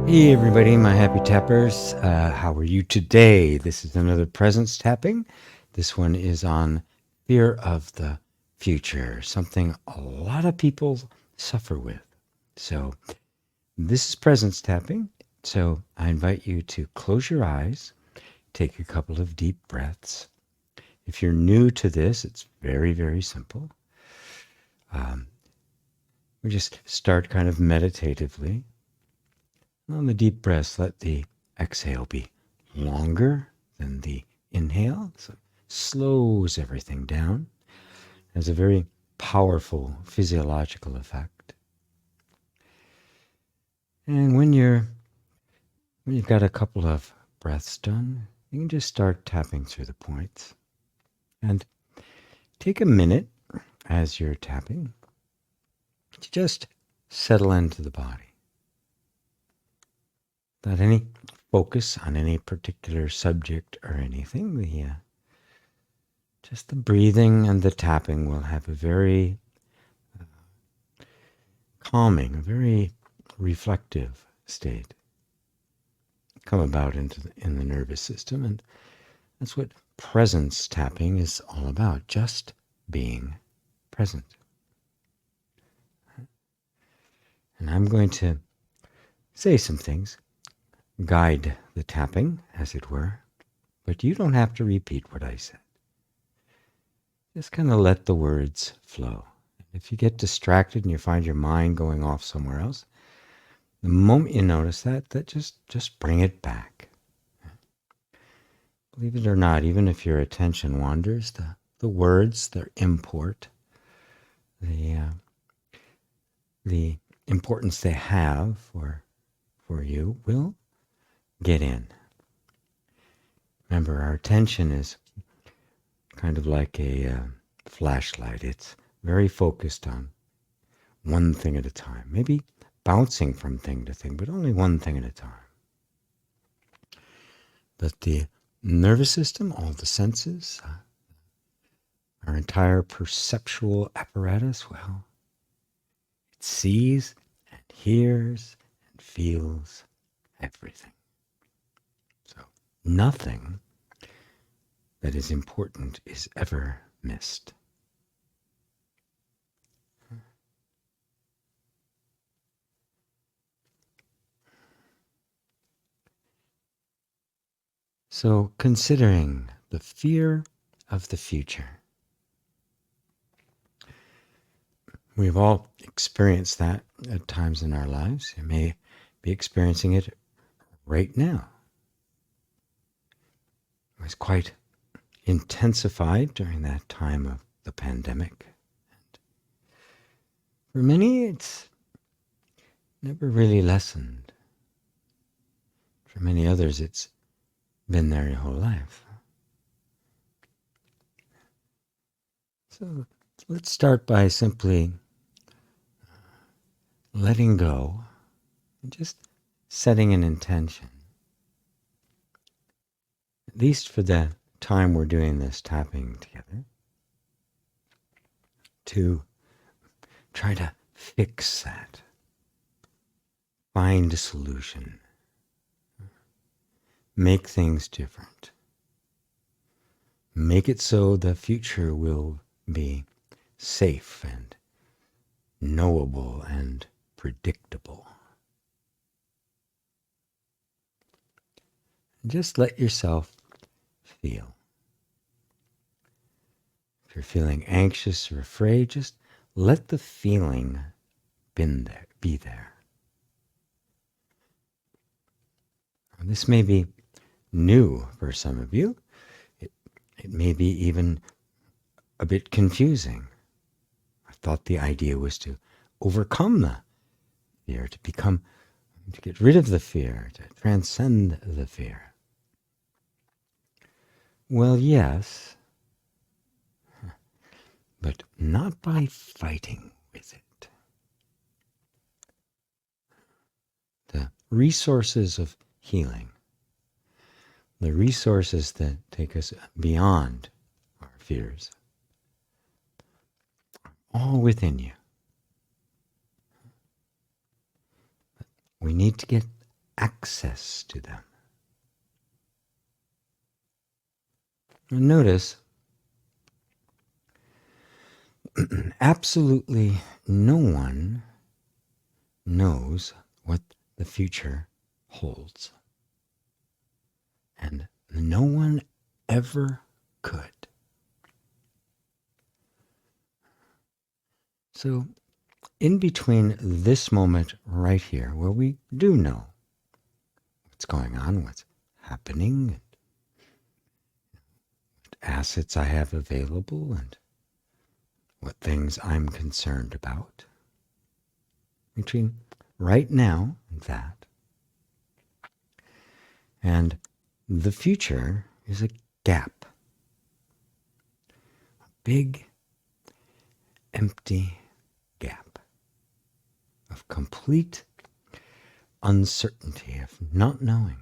Hey everybody, my happy tappers. How are you today? This is another presence tapping. This one is on fear of the future, something a lot of people suffer with. So this is presence tapping. So I invite you to close your eyes, take a couple of deep breaths. If you're new to this, it's very, very simple. We just start kind of meditatively. On the deep breaths, let the exhale be longer than the inhale. So it slows everything down. It has a very powerful physiological effect. And when you've got a couple of breaths done, you can just start tapping through the points. And take a minute as you're tapping to just settle into the body. Without any focus on any particular subject or anything, just the breathing and the tapping will have a very calming, a very reflective state come about in the nervous system. And that's what presence tapping is all about, just being present. And I'm going to say some things, guide the tapping, as it were, but you don't have to repeat what I said. Just kind of let the words flow. If you get distracted and you find your mind going off somewhere else, the moment you notice that just bring it back. Believe it or not, even if your attention wanders, the words, their import, the importance they have for you will get in. Remember, our attention is kind of like a flashlight. It's very focused on one thing at a time. Maybe bouncing from thing to thing, but only one thing at a time. But the nervous system, all the senses, our entire perceptual apparatus, well, it sees and hears and feels everything. So nothing that is important is ever missed. So considering the fear of the future, we've all experienced that at times in our lives. You may be experiencing it right now. It was quite intensified during that time of the pandemic. And for many, it's never really lessened. For many others, it's been there your whole life. So let's start by simply letting go and just setting an intention. At least for the time we're doing this tapping together, to try to fix that, find a solution, make things different, make it so the future will be safe and knowable and predictable. Just let yourself feel. If you're feeling anxious or afraid, just let the feeling be there. This may be new for some of you. It may be even a bit confusing. I thought the idea was to overcome the fear, to get rid of the fear, to transcend the fear. Well, yes, but not by fighting with it. The resources of healing, the resources that take us beyond our fears, all within you. We need to get access to them. And notice, absolutely no one knows what the future holds. And no one ever could. So, in between this moment right here, where we do know what's going on, what's happening, what assets I have available, and what things I'm concerned about, between right now and that, and the future is a gap, a big, empty gap of complete uncertainty, of not knowing.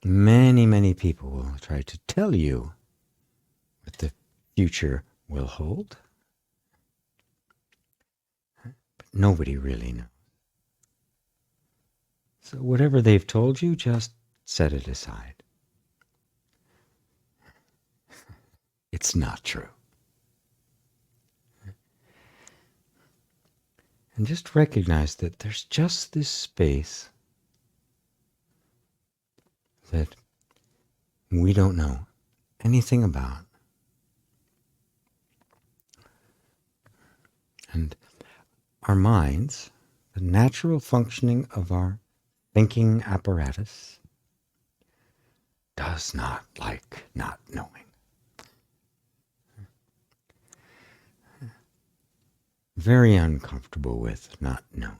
Many, many people will try to tell you what the future will hold, but nobody really knows. So whatever they've told you, just set it aside. It's not true. And just recognize that there's just this space that we don't know anything about. And our minds, the natural functioning of our thinking apparatus, does not like not knowing. Very uncomfortable with not knowing.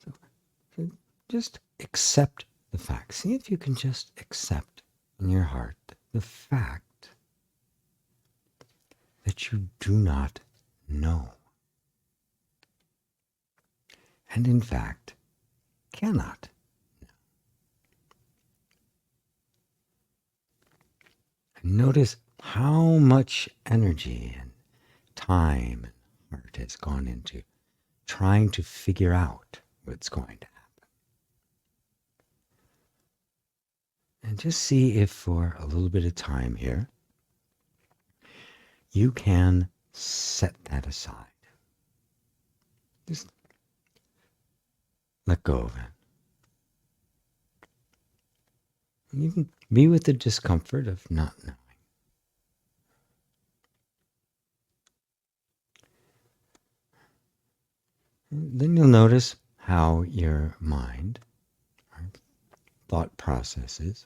So just accept the fact. See if you can just accept in your heart the fact that you do not know. And in fact, cannot know. And notice how much energy and time and heart has gone into trying to figure out what's going to happen. And just see if for a little bit of time here, you can set that aside. Just let go of it. And you can be with the discomfort of not knowing. And then you'll notice how your mind, or thought processes,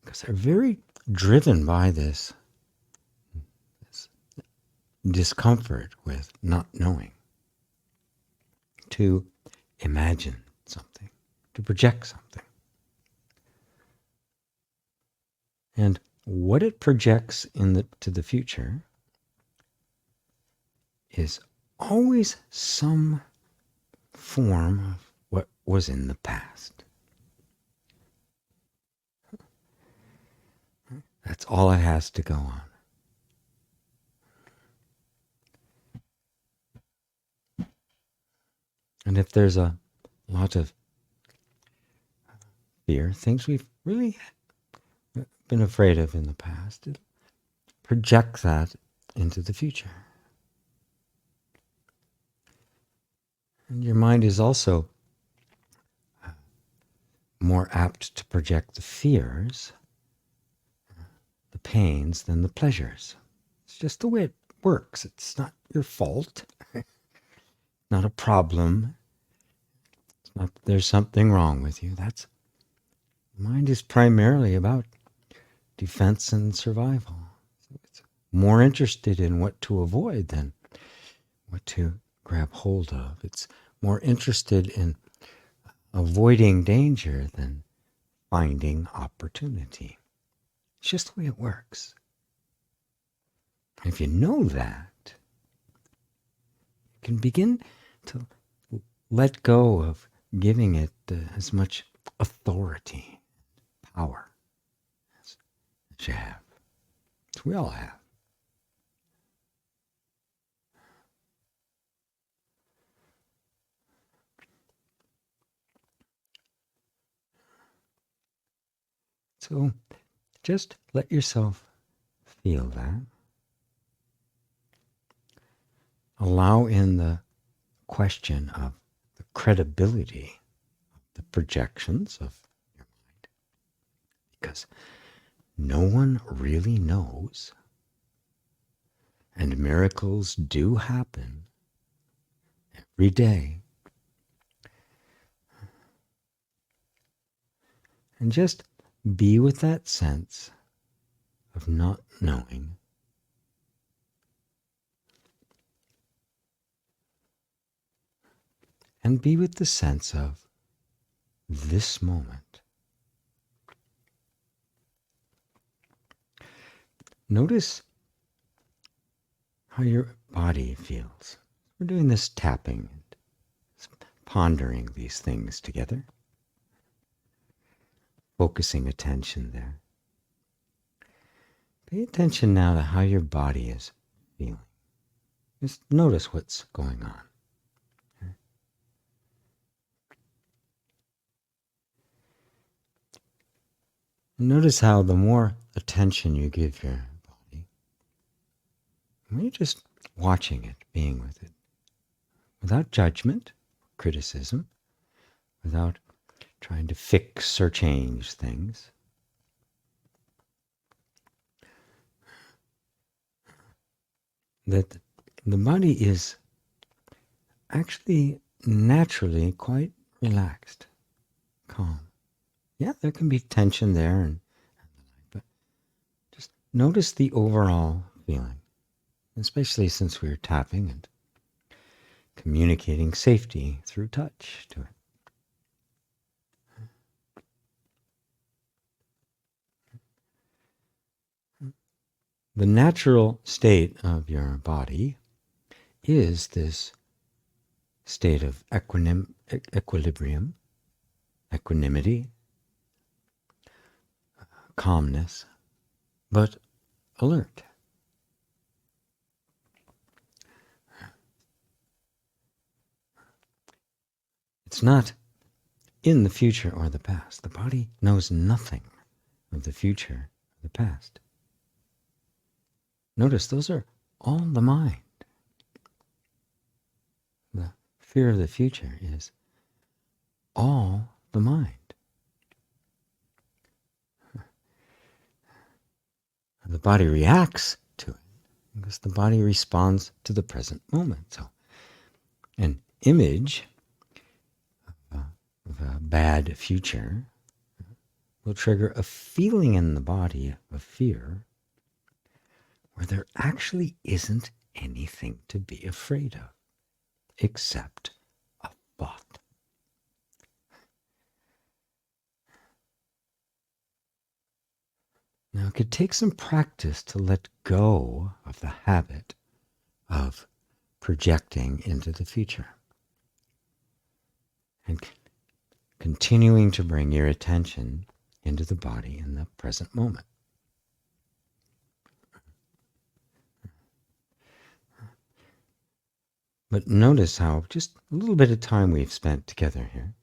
because they're very driven by this discomfort with not knowing, to imagine something, to project something. And what it projects to the future is always some form of what was in the past. That's all it has to go on. And if there's a lot of fear, things we've really been afraid of in the past, project that into the future. And your mind is also more apt to project the fears, the pains, than the pleasures. It's just the way it works. It's not your fault. Not a problem. It's not that there's something wrong with you. Mind is primarily about defense and survival. It's more interested in what to avoid than what to grab hold of. It's more interested in avoiding danger than finding opportunity. It's just the way it works. And if you know that, you can begin to let go of giving it as much authority, power as you have, as we all have. So just let yourself feel that. Allow in the question of the credibility of the projections of your mind, because no one really knows, and miracles do happen every day. And just be with that sense of not knowing. And be with the sense of this moment. Notice how your body feels. We're doing this tapping and pondering these things together, focusing attention there. Pay attention now to how your body is feeling. Just notice what's going on. Notice how the more attention you give your body, when you're just watching it, being with it, without judgment, criticism, without trying to fix or change things, that the body is actually naturally quite relaxed, calm. Yeah, there can be tension there, but just notice the overall feeling, especially since we're tapping and communicating safety through touch to it. The natural state of your body is this state of equilibrium, equanimity, calmness, but alert. It's not in the future or the past. The body knows nothing of the future or the past. Notice those are all the mind. The fear of the future is all the mind. The body reacts to it because the body responds to the present moment. So an image of a bad future will trigger a feeling in the body of fear where there actually isn't anything to be afraid of except a thought. Now, it could take some practice to let go of the habit of projecting into the future and continuing to bring your attention into the body in the present moment. But notice how just a little bit of time we've spent together here,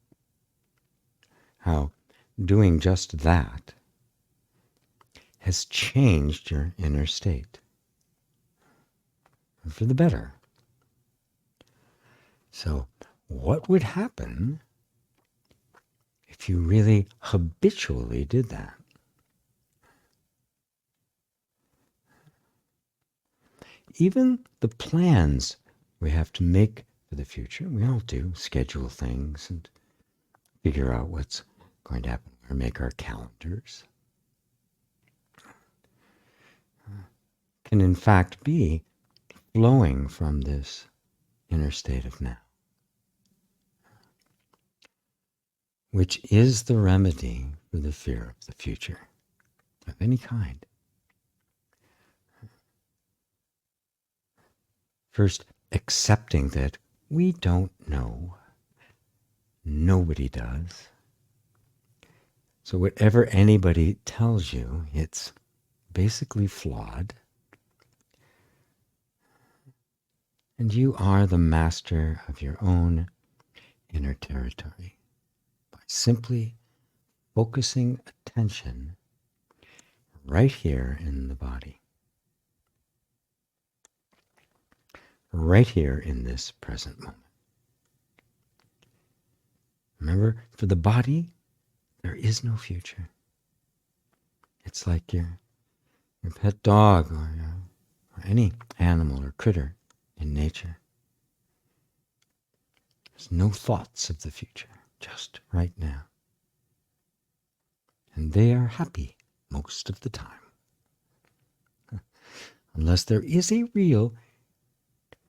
how doing just that has changed your inner state for the better. So what would happen if you really habitually did that? Even the plans we have to make for the future, we all do, schedule things and figure out what's going to happen or make our calendars, can in fact be flowing from this inner state of now, which is the remedy for the fear of the future of any kind. First, accepting that we don't know. Nobody does. So whatever anybody tells you, it's basically flawed. And you are the master of your own inner territory by simply focusing attention right here in the body, right here in this present moment. Remember, for the body, there is no future. It's like your pet dog or any animal or critter in nature. There's no thoughts of the future, just right now. And they are happy most of the time. Unless there is a real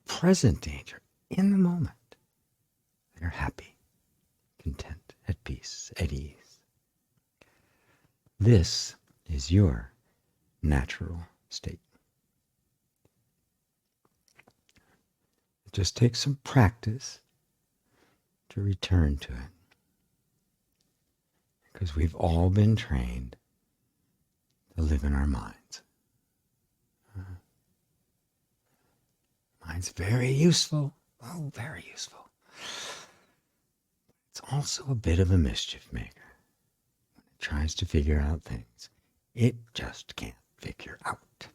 present danger in the moment, they're happy, content, at peace, at ease. This is your natural state. It just takes some practice to return to it. Because we've all been trained to live in our minds. Mind's very useful. Oh, very useful. It's also a bit of a mischief maker. When it tries to figure out things, it just can't figure out.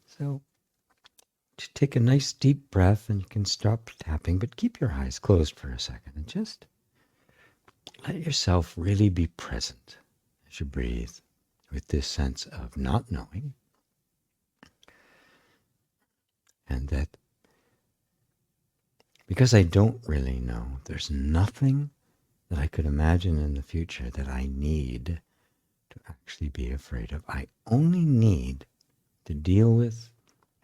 So, just take a nice deep breath and you can stop tapping, but keep your eyes closed for a second and just let yourself really be present as you breathe with this sense of not knowing. And that because I don't really know, there's nothing that I could imagine in the future that I need to actually be afraid of. I only need to deal with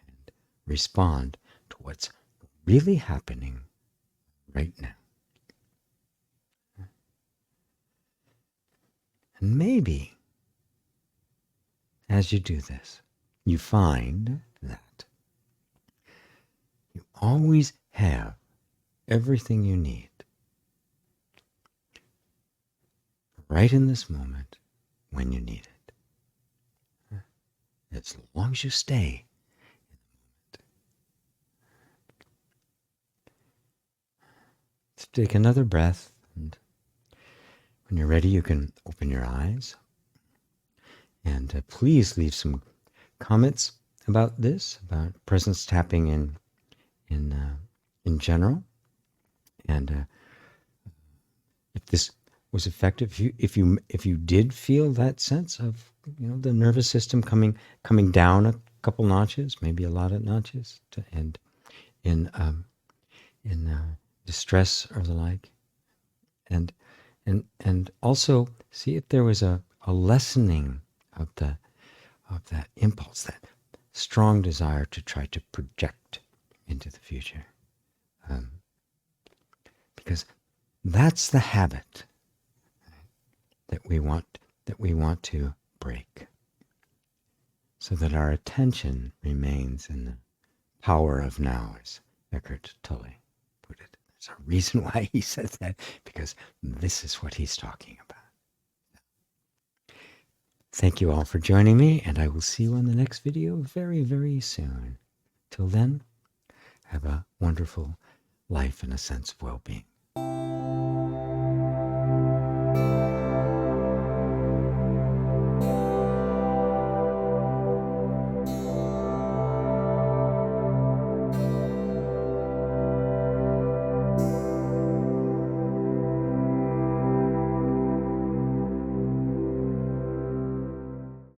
and respond to what's really happening right now. And maybe as you do this, you find that you always have everything you need right in this moment when you need it. As long as you stay in the moment. Let's take another breath, and when you're ready, you can open your eyes. And please leave some comments about this, about presence tapping in general. And if this was effective, if you did feel that sense of the nervous system coming down a couple notches, maybe a lot of notches, and in distress or the like, and also see if there was a lessening of that impulse, that strong desire to try to project into the future, because that's the habit that we want to break, so that our attention remains in the power of now, as Eckhart Tolle put it. There's a reason why he says that, because this is what he's talking about. Thank you all for joining me, and I will see you on the next video very, very soon. Till then, have a wonderful life and a sense of well-being.